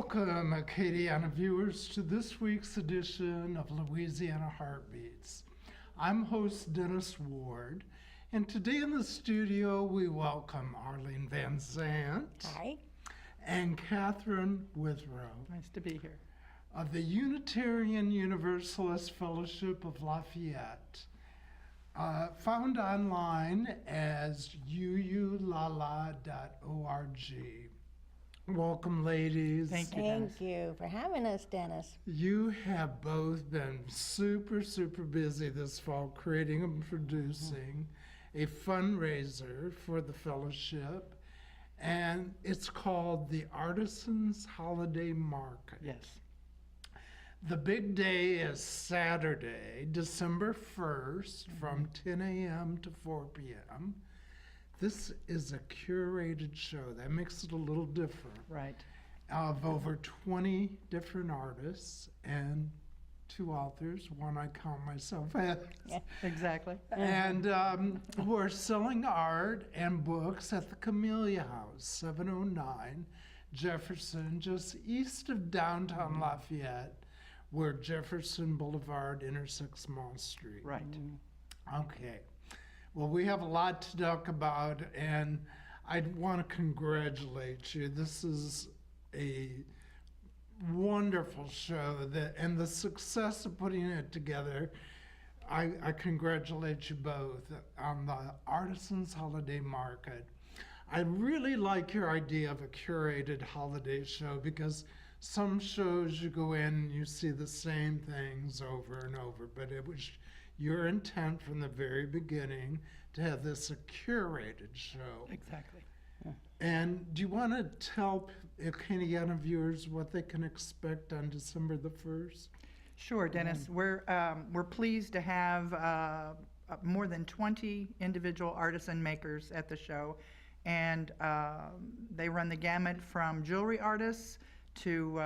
Welcome, Acadiana viewers, to this week's edition of Louisiana Heart Beats. I'm host Dennis Ward, and today in the studio we welcome Arlene VanSant. Hi. And Catherine Withrow. Nice to be here. Of the Unitarian Universalist Fellowship of Lafayette, found online as uulala.org. Welcome, ladies. Thank you, Dennis. Thank you for having us, Dennis. You have both been super busy this fall creating and producing a fundraiser for the fellowship, and it's called the Artisan's Holiday Market. Yes. The big day is Saturday, December 1st, from 10 a.m. to 4 p.m. This is a curated show. That makes it a little different. Right. Of over 20 different artists and 2 authors, one I count myself as. Yeah. Exactly. And who are selling art and books at the Camelia House, 709 Jefferson, just east of downtown Lafayette, where Jefferson Blvd intersects Mall Street. Right. Okay. Well, we have a lot to talk about, and I want to congratulate you. This is a wonderful show, and the success of putting it together. I congratulate you both on the Artisan's Holiday Market. I really like your idea of a curated holiday show, because some shows you go in and you see the same things over and over, but it was your intent from the very beginning to have this a curated show. Exactly. And do you want to tell Acadiana viewers what they can expect on December the 1st? Sure, Dennis. We're pleased to have more than 20 individual artisan makers at the show, and they run the gamut from jewelry artists to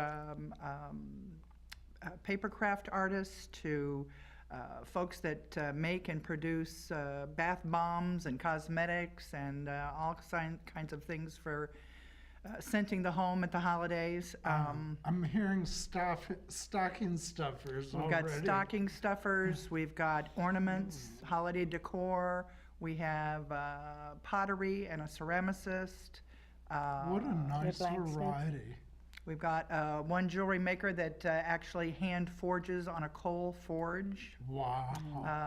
paper craft artists to folks that make and produce bath bombs and cosmetics and all kinds of things for scenting the home at the holidays. I'm hearing stocking stuffers We've already. got stocking stuffers, we've got ornaments, holiday decor, we have pottery and a ceramicist. What a nice blacksmith. variety. We've got one jewelry maker that actually hand forges on a coal forge. Wow.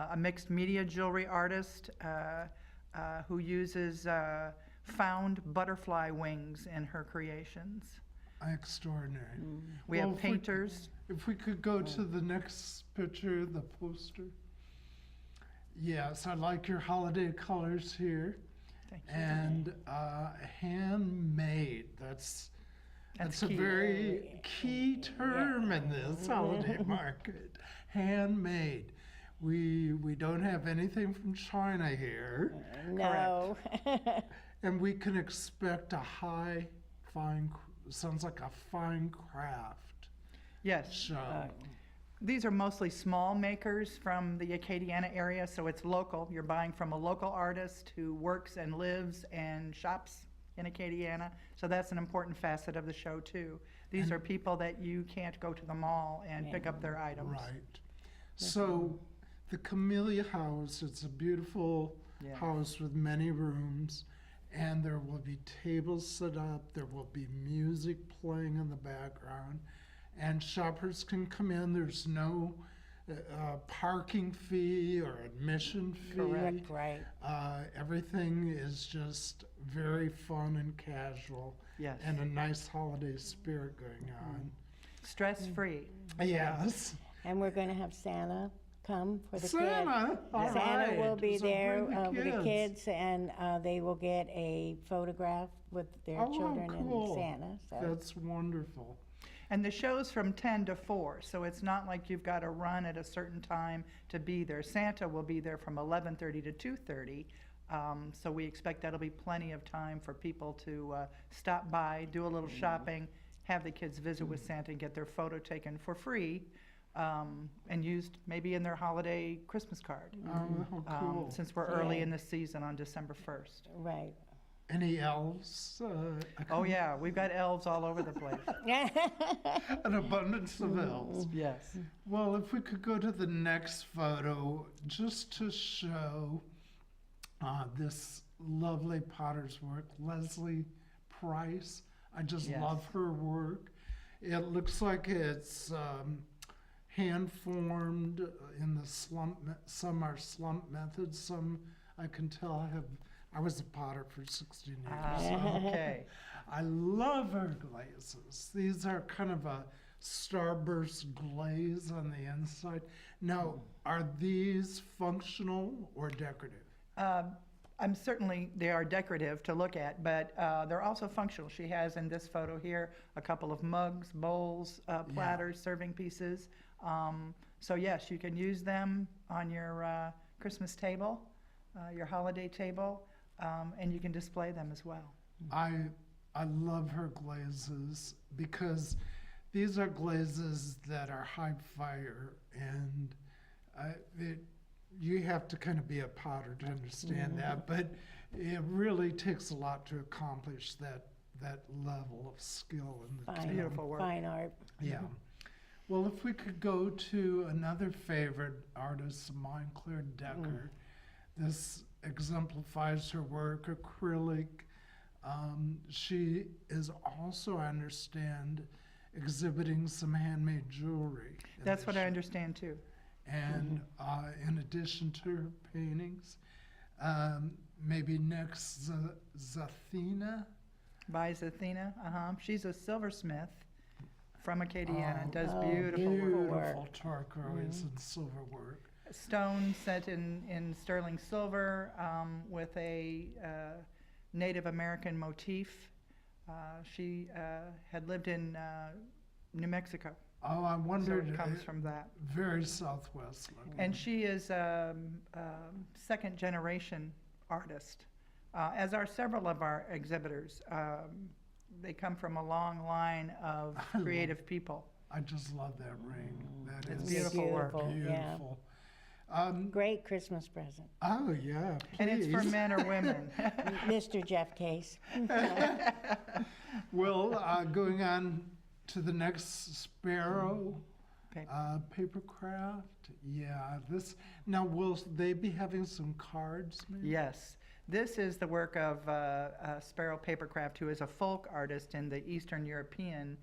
A mixed media jewelry artist who uses found butterfly wings in her creations. Extraordinary. We Well, have painters. If we could go to the next picture, the poster. Yes, I like your holiday colors here. Thank you. And handmade, that's a key. very key term in this holiday market. Handmade. We don't have anything from China here. No. And we can expect a sounds like a fine craft Yes. show. These are mostly small makers from the Acadiana area, so it's local. You're buying from a local artist who works and lives and shops in Acadiana, so that's an important facet of the show too. These are people that you can't go to the mall and pick up their items. Right. So the Camelia House, it's a beautiful Yeah. house with many rooms, and there will be tables set up, there will be music playing in the background, and shoppers can come in. There's no parking fee or admission fee. Correct, right. Everything is just very fun and casual, Yes. and a nice holiday spirit going on. Stress-free. Yes. And we're going to have Santa come for the Santa, kids. all Santa right. will be So there bring the with the kids. kids, and they will get a photograph with their Oh, children cool. and Santa. So. That's wonderful. And the show's from 10 to 4, so it's not like you've got to run at a certain time to be there. Santa will be there from 11:30 to 2:30, so we expect that'll be plenty of time for people to stop by, do a little shopping, have the kids visit with Santa and get their photo taken for free, and used maybe in their holiday Christmas card, Oh, how cool. since we're early in the season on December 1st. Right. Any elves? Oh, yeah, we've got elves all over the place. An abundance of elves. Yes. Well, if we could go to the next photo, just to show this lovely potter's work, Leslie Price. I just Yes. love her work. It looks like it's hand formed in the some are slump methods, some I can tell I was a potter for 16 years. Okay. I love her glazes. These are kind of a starburst glaze on the inside. Now, are these functional or decorative? They are decorative to look at, but they're also functional. She has in this photo here a couple of mugs, bowls, platters, serving pieces. So yes, you can use them on your Christmas table, your holiday table, and you can display them as well. I love her glazes because these are glazes that are high fire, and you have to kind of be a potter to understand that, but it really takes a lot to accomplish that level of skill in the Fine, beautiful work. fine art. Yeah. Well, if we could go to another favorite artist of mine, Claire Decker. This exemplifies her work, acrylic. She is also, I understand, exhibiting some handmade jewelry. That's what I understand too. And in addition to her paintings, maybe next, Zathina. By Zathina. She's a silversmith from Acadiana and does Oh, beautiful work. Beautiful turquoise and silver work. Stone set in sterling silver with a Native American motif. She had lived in New Mexico, Oh, I so wondered. it comes from that. Very southwest looking. And she is a second generation artist, as are several of our exhibitors. They come from a long line of creative people. I just love that ring. That It's is beautiful work. beautiful. Great Christmas present. Oh, yeah, And it's for please. men or women. Mr. Jeff Case. Well, going on to the next Sparrow Paper. papercraft. Yeah, now will they be having some cards maybe? Yes. This is the work of Sparrow Papercraft, who is a folk artist in the Eastern European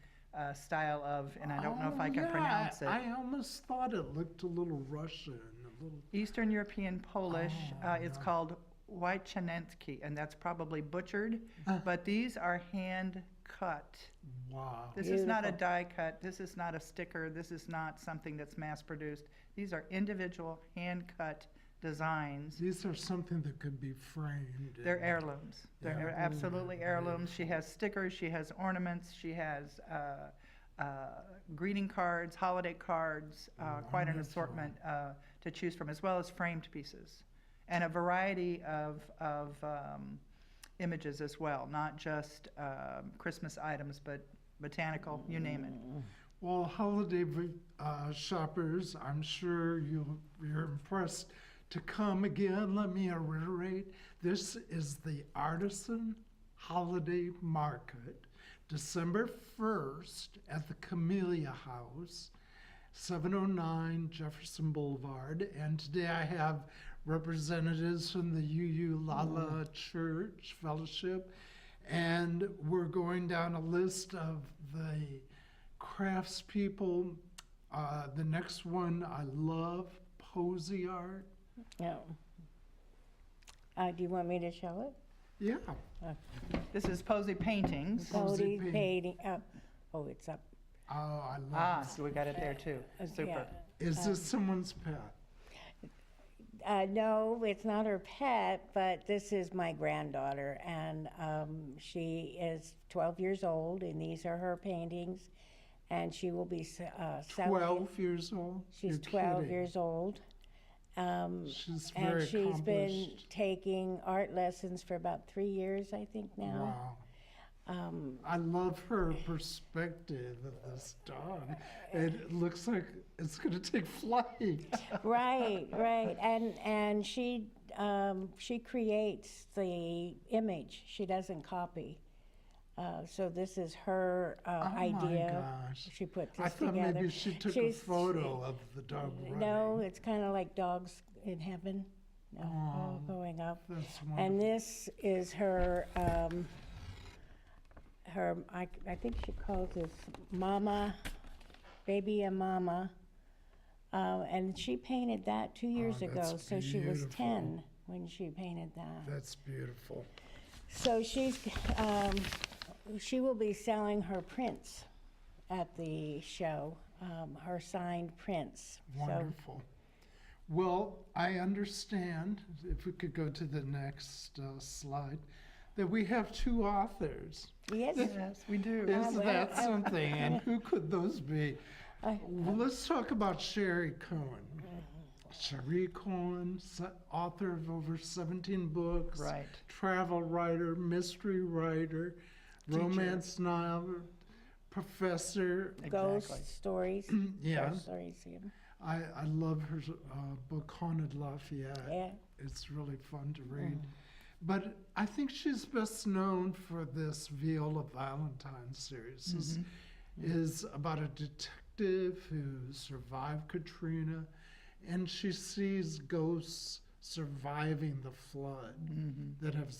style of, and I don't know if I can pronounce it. I almost thought it looked a little Russian, a little. Eastern European Polish. It's yeah. called Wychanensky, and that's probably butchered. But these are hand cut. Wow. This is not a Beautiful. die cut. This is not a sticker. This is not something that's mass produced. These are individual hand cut designs. These are something that could be framed. They're and- heirlooms. They're absolutely heirlooms. She has stickers, she has ornaments, she has greeting cards, holiday cards, quite an Wonderful. assortment to choose from, as well as framed pieces. And a variety of images as well, not just Christmas items, but botanical, you name it. Well, holiday shoppers, I'm sure you're impressed to come again. Let me reiterate, this is the Artisan Holiday Market, December 1st at the Camelia House, 709 Jefferson Boulevard. And today I have representatives from the UU Lala Church Fellowship, and we're going down a list of the craftspeople. The next one I love, posy art. No. Do you want me to show it? Yeah. This is Posey Paintings. Posy Cody painting. Oh, it's up. Oh, I love So we got it there too. Super. Yeah. it. Is this someone's pet? No, it's not her pet, but this is my granddaughter, and she is 12 years old, and these are her paintings, and she will be selling. 12 years old? She's You're 12 kidding. years old. She's And very she's been accomplished. taking art lessons for about 3 years, I think now. Wow. I love her perspective of this dog. It looks like it's going to take flight. Right, right. And she she creates the image. She doesn't copy. So this is her idea. Oh my gosh. She put I this thought together. maybe she took a She's- photo of the dog running. No, it's kind of like dogs in heaven. No, all Oh, going up. That's wonderful. And this is her, I think she calls this Mama, Baby and Mama. And she painted that 2 years ago, that's so she was beautiful. 10 when she painted that. That's beautiful. So she will be selling her prints at the show, her signed prints. So, Wonderful. Well, I understand, if we could go to the next slide, that we have 2 authors. yes, Yes, we do. Is well, that something? And who could those be? I- Well, let's talk about Sherry Cohen. Sherry Cohen, author of over 17 books, Right. travel writer, mystery writer, Teacher. romance novel, professor. ghost Exactly. stories. Yeah. Ghost stories, yeah. I love her book, Haunted Lafayette. Yeah. It's really fun to read. But I think she's best known for this Viola Valentine series. This is about a detective who survived Katrina, and she sees ghosts surviving the flood that have,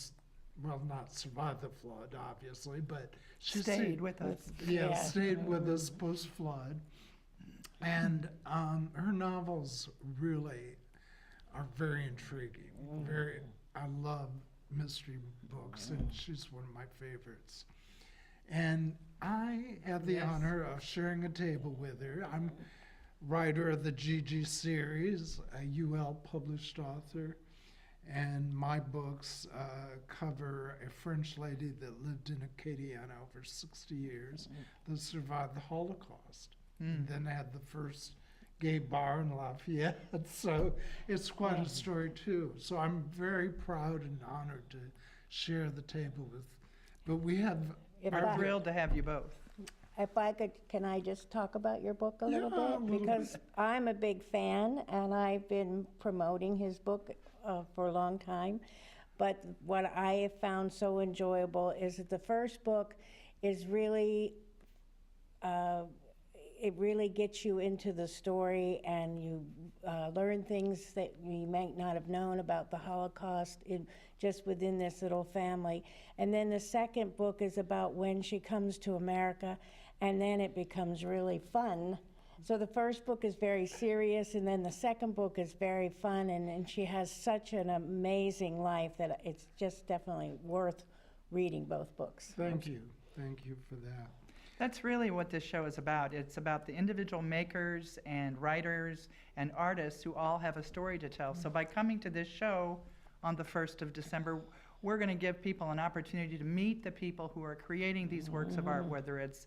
well, not survived the flood, obviously, but she Stayed with us. Yeah, Yeah. stayed with us post-flood. And her novels really are very intriguing. I love mystery books, and she's one of my favorites. And I had the Yes. honor of sharing a table with her. I'm writer of the GG series, a UL published author, and my books cover a French lady that lived in Acadiana over 60 years that survived the Holocaust. And then had the first gay bar in Lafayette. So it's quite a story too. So I'm very proud and honored to share the table with. But we have. If We're I- thrilled to have you both. If I could, can I just talk about your book a little Yeah, a bit? little Because I'm a big fan, and I've been promoting his book for a long time. But what I have found so enjoyable is that the first book is really, it really gets you into the story, and you learn things that you might not have known about the Holocaust just within this little family. And then the second book is about when she comes to America, and then it becomes really fun. So the first book is very serious, and then the second book is very fun, and she has such an amazing life that it's just definitely worth reading both books. Thank you. Thank you for that. That's really what this show is about. It's about the individual makers and writers and artists who all have a story to tell. So by coming to this show on the 1st of December, we're going to give people an opportunity to meet the people who are creating these works of art, whether it's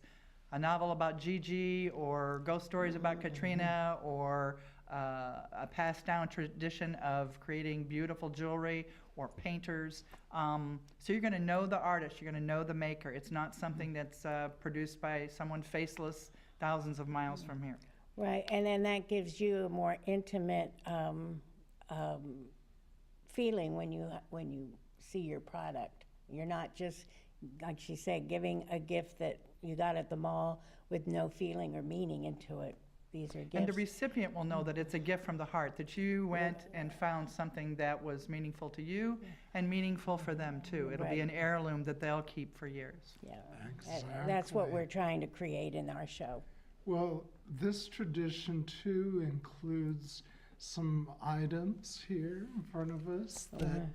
a novel about Gigi or ghost stories about Katrina or a passed down tradition of creating beautiful jewelry or painters. So you're going to know the artist, you're going to know the maker. It's not something that's produced by someone faceless thousands of miles from here. Right, and then that gives you a more intimate feeling when you see your product. You're not just, like she said, giving a gift that you got at the mall with no feeling or meaning into it. These are gifts. And the recipient will know that it's a gift from the heart, that you went and found something that was meaningful to you and meaningful for them too. It'll be Right. an heirloom that they'll keep for years. Yeah, that's what Exactly. we're trying to create in our show. Well, this tradition too includes some items here in front of us that,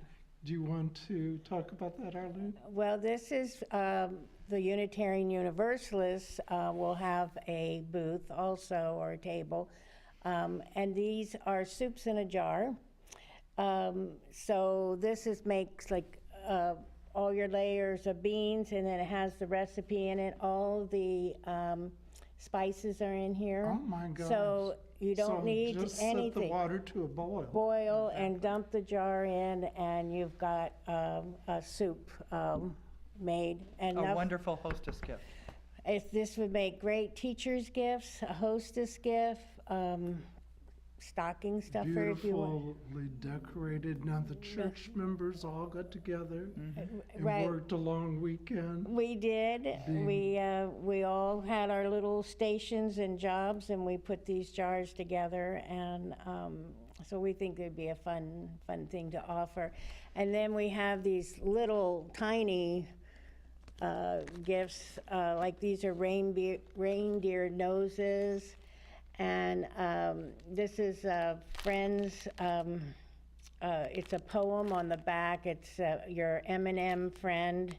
do you want to talk about that, Arlene? Well, this is the Unitarian Universalist will have a booth also, or a table. And these are soups in a jar. So this makes like all your layers of beans, and then it has the recipe in it. All the spices are in here. Oh my gosh. So you don't need just anything. set the water to a boil. Boil and dump the jar in, and you've got a soup made. A wonderful hostess gift. This would make great teacher's gifts, a hostess gift. stocking stuffer, if you want. Beautifully decorated. Now the church members all got together and Right. worked a long weekend. We did. We all had our little stations and jobs, and we put these jars together, and so we think it'd be a fun thing to offer. And then we have these little tiny gifts, like these are reindeer noses, and this is Friends. It's a poem on the back. It's your M&M friend.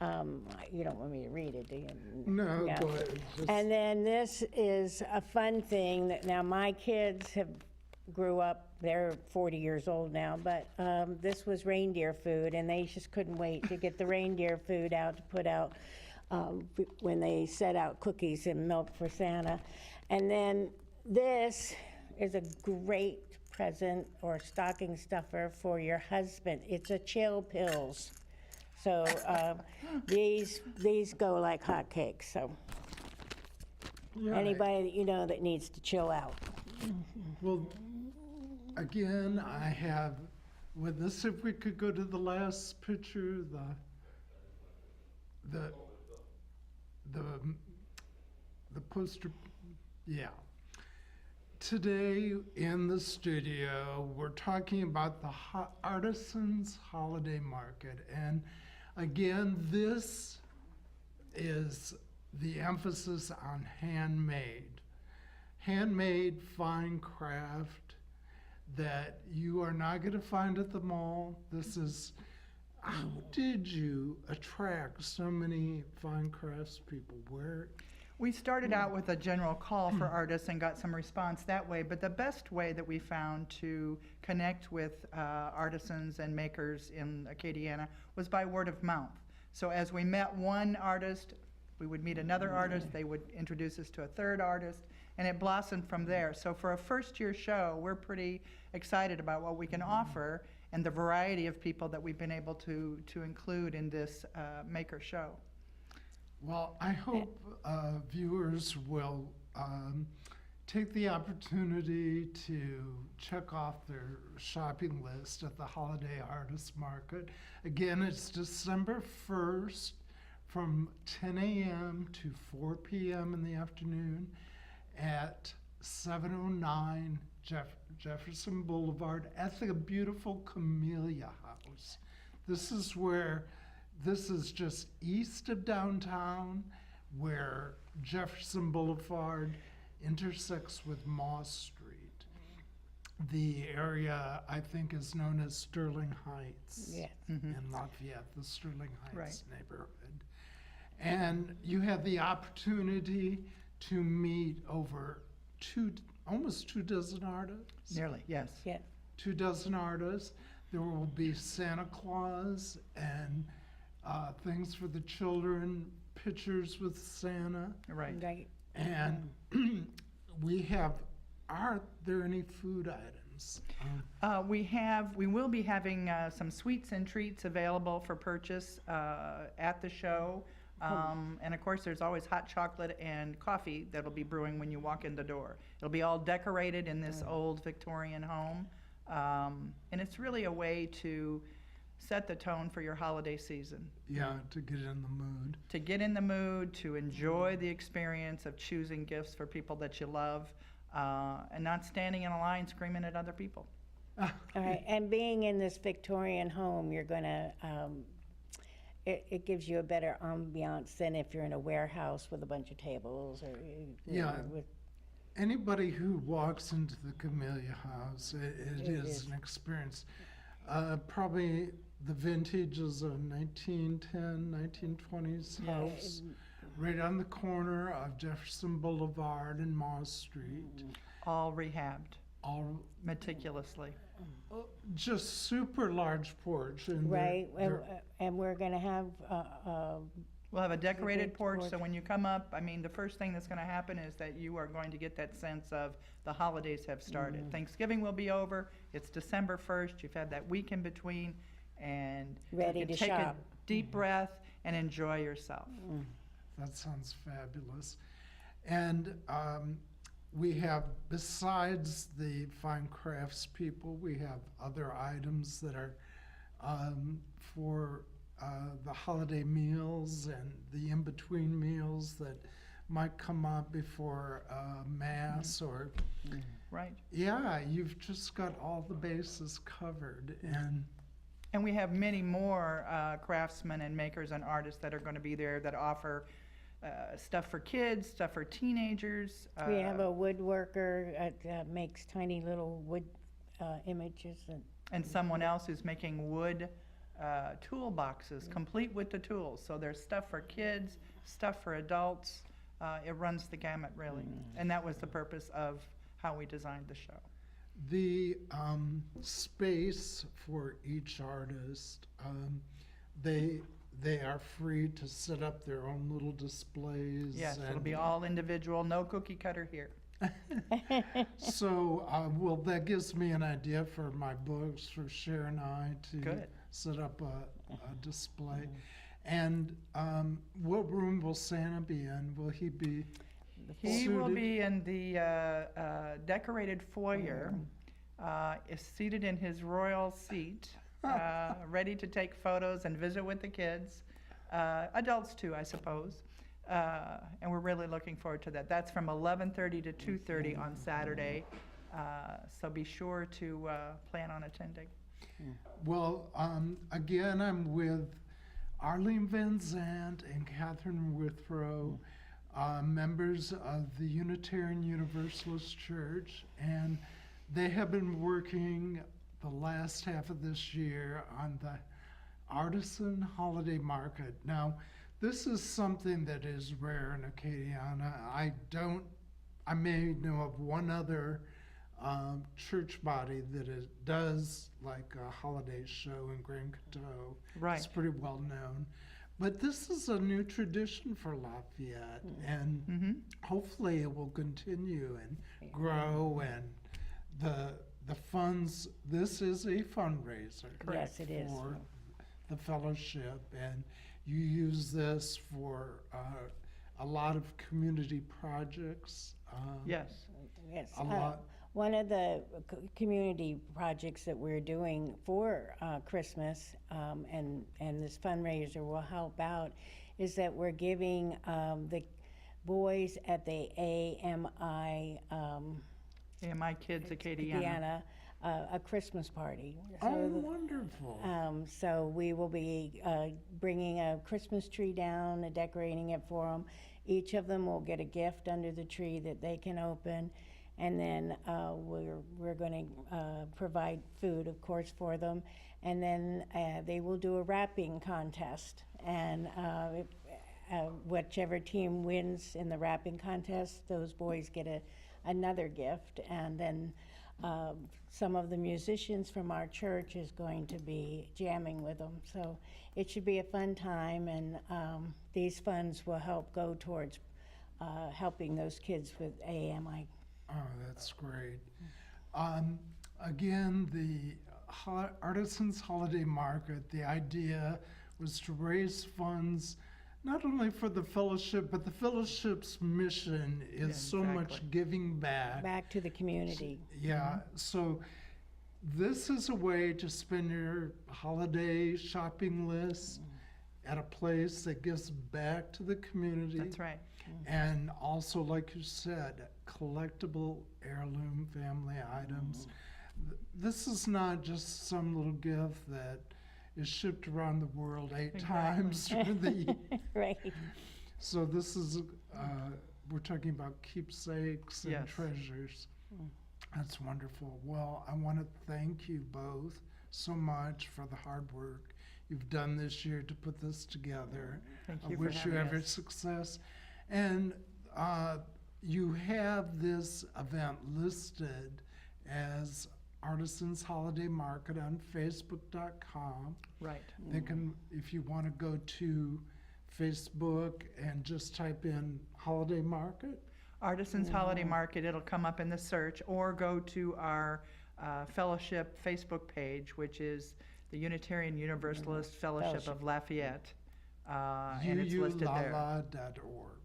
You don't want me to read it, do you? No, Yeah. go ahead. Just- And then this is a fun thing that now my kids have grew up, they're 40 years old now, but this was reindeer food, and they just couldn't wait to get the reindeer food out to put out when they set out cookies and milk for Santa. And then this is a great present or stocking stuffer for your husband. It's a chill pills. So these go like hotcakes. So Yeah. anybody that you know that needs to chill out. Well, again, I have with this. If we could go to the last picture, the poster, yeah. Today in the studio, we're talking about the Artisan's Holiday Market, and again, this is the emphasis on handmade fine craft that you are not going to find at the mall. This is, how did you attract so many fine crafts people? Where? We started out with a general call for artists and got some response that way, but the best way that we found to connect with artisans and makers in Acadiana was by word of mouth. So as we met one artist, we would meet another artist, they would introduce us to a third artist, and it blossomed from there. So for a first-year show, we're pretty excited about what we can offer and the variety of people that we've been able to include in this maker show. Well, I hope viewers will take the opportunity to check off their shopping list at the Holiday Artist Market. Again, it's December 1st from 10 a.m. to 4 p.m. in the afternoon at 709 Jefferson Boulevard at the beautiful Camelia House. This is just east of downtown, where Jefferson Boulevard intersects with Moss Street. The area, I think, is known as Sterling Heights Yeah. in Lafayette, the Sterling Heights Right. neighborhood. And you have the opportunity to meet over almost 24 artists. Nearly, yes. Yeah. 24 artists. There will be Santa Claus and things for the children, pictures with Santa. Right. Right. And we have, are there any food items? We will be having some sweets and treats available for purchase at the show. And of course, there's always hot chocolate and coffee that'll be brewing when you walk in the door. It'll be all decorated in this old Victorian home. And it's really a way to set the tone for your holiday season. Yeah, to get in the mood. To get in the mood, to enjoy the experience of choosing gifts for people that you love, and not standing in a line screaming at other people. All right. And being in this Victorian home, you're going to, it gives you a better ambiance than if you're in a warehouse with a bunch of tables or Yeah. with Anybody who walks into the Camelia House, it is an experience. Probably the vintage is a 1910, 1920s house, right on the corner of Jefferson Boulevard and Moss Street. All rehabbed All meticulously. just super large porch. And right. they're- And we're going to have We'll have a decorated big porch, so porch. when you come up, I mean, the first thing that's gonna happen is that you are going to get that sense of the holidays have started. Thanksgiving will be over, it's December 1st, you've had that week in between, and Ready you can to take a shop. deep breath and enjoy yourself. That sounds fabulous. And we have, besides the fine crafts people, we have other items that are for the holiday meals and the in-between meals that might come up before Mass or, Right. yeah, you've just got all the bases covered. And we have many more craftsmen and makers and artists that are going to be there that offer stuff for kids, stuff for teenagers. We have a woodworker that makes tiny little wood images. And someone else who's making wood toolboxes, complete with the tools. So there's stuff for kids, stuff for adults. It runs the gamut, really. And that was the purpose of how we designed the show. The space for each artist, they are free to set up their own little displays. Yes, it'll be all individual, no cookie cutter here. So, well, that gives me an idea for my books for Cher and I to Good. set up a display. And what room will Santa be in? Will he be He will suited? be in the decorated foyer, is seated in his royal seat, ready to take photos and visit with the kids, adults too, I suppose. And we're really looking forward to that. That's from 11:30 to 2:30 on Saturday, so be sure to plan on attending. Well, again, I'm with Arlene VanSant and Catherine Withrow, members of the Unitarian Universalist Church, and they have been working the last half of this year on the Artisan Holiday Market. Now, this is something that is rare in Acadiana. I may know of one other church body that does like a holiday show in Grand Coteau. Right. It's pretty well known. But this is a new tradition for Lafayette, and hopefully it will continue and grow. And the funds, this is a fundraiser. Yes, it is. For the fellowship, and you use this for a lot of community projects. Yes. Yes. A lot. One of the community projects that we're doing for Christmas, and this fundraiser will help out, is that we're giving the boys at the AMI AMI Kids Acadiana. Indiana a Christmas party. Oh, wonderful. So we will be bringing a Christmas tree down and decorating it for them. Each of them will get a gift under the tree that they can open. And then we're going to provide food, of course, for them. And then they will do a wrapping contest. And whichever team wins in the wrapping contest, those boys get another gift. And then some of the musicians from our church is going to be jamming with them. So it should be a fun time. And these funds will help go towards helping those kids with AMI. Oh, that's great. Again, the Artisan's Holiday Market, the idea was to raise funds not only for the fellowship, but the fellowship's mission is so much exactly. giving back. Back to the community. Yeah, so this is a way to spend your holiday shopping list at a place that gives back to the community. That's right. And also, like you said, collectible heirloom family items. This is not just some little gift that is shipped around the world 8 times through the year. Right. So this is, we're talking about keepsakes and Yes. treasures. That's wonderful. Well, I want to thank you both so much for the hard work you've done this year to put this together. Thank I you for wish you having every us. success. And you have this event listed as Artisan's Holiday Market on Facebook.com. Right. They can, if you want to go to Facebook and just type in Holiday Market. Artisan's Holiday Market, it'll come up in the search, or go to our fellowship Facebook page, which is the Unitarian Universalist Fellowship of Lafayette. And it's listed there. UULala.org.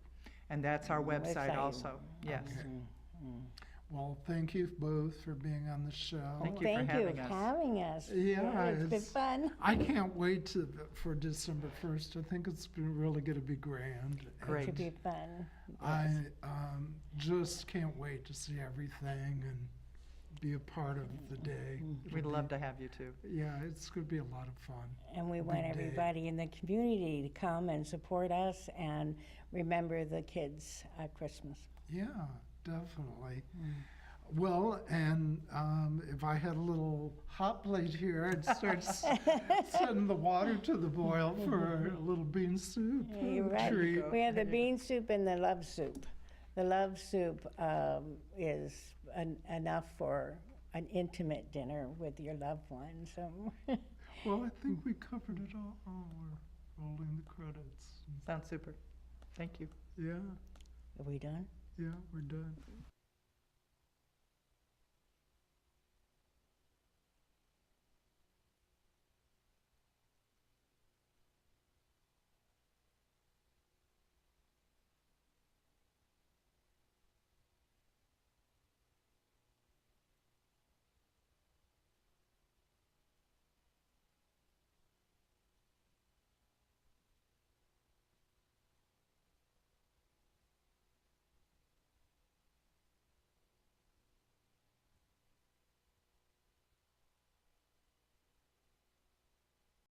And that's our website Website. also, yes. Okay. Well, thank you both for being on the show. Thank you for Thank having you us. for having us. Yeah, It's been fun. I can't wait for December 1st. I think it's really going to be grand. Great. Should be fun. I Yes. just can't wait to see everything and be a part of the day. We'd love to have you too. Yeah, it's going to be a lot of fun. And we want Big day. everybody in the community to come and support us and remember the kids at Christmas. Yeah, definitely. Well, and if I had a little hot plate here, I'd start setting the water to the boil for a little bean soup. You're right. treat. We have the bean soup and the love soup. The love soup is enough for an intimate dinner with your loved one. So Well, I think we covered it all. Oh, we're rolling the credits. Sounds super. Thank you. Yeah, are we done? yeah, we're done.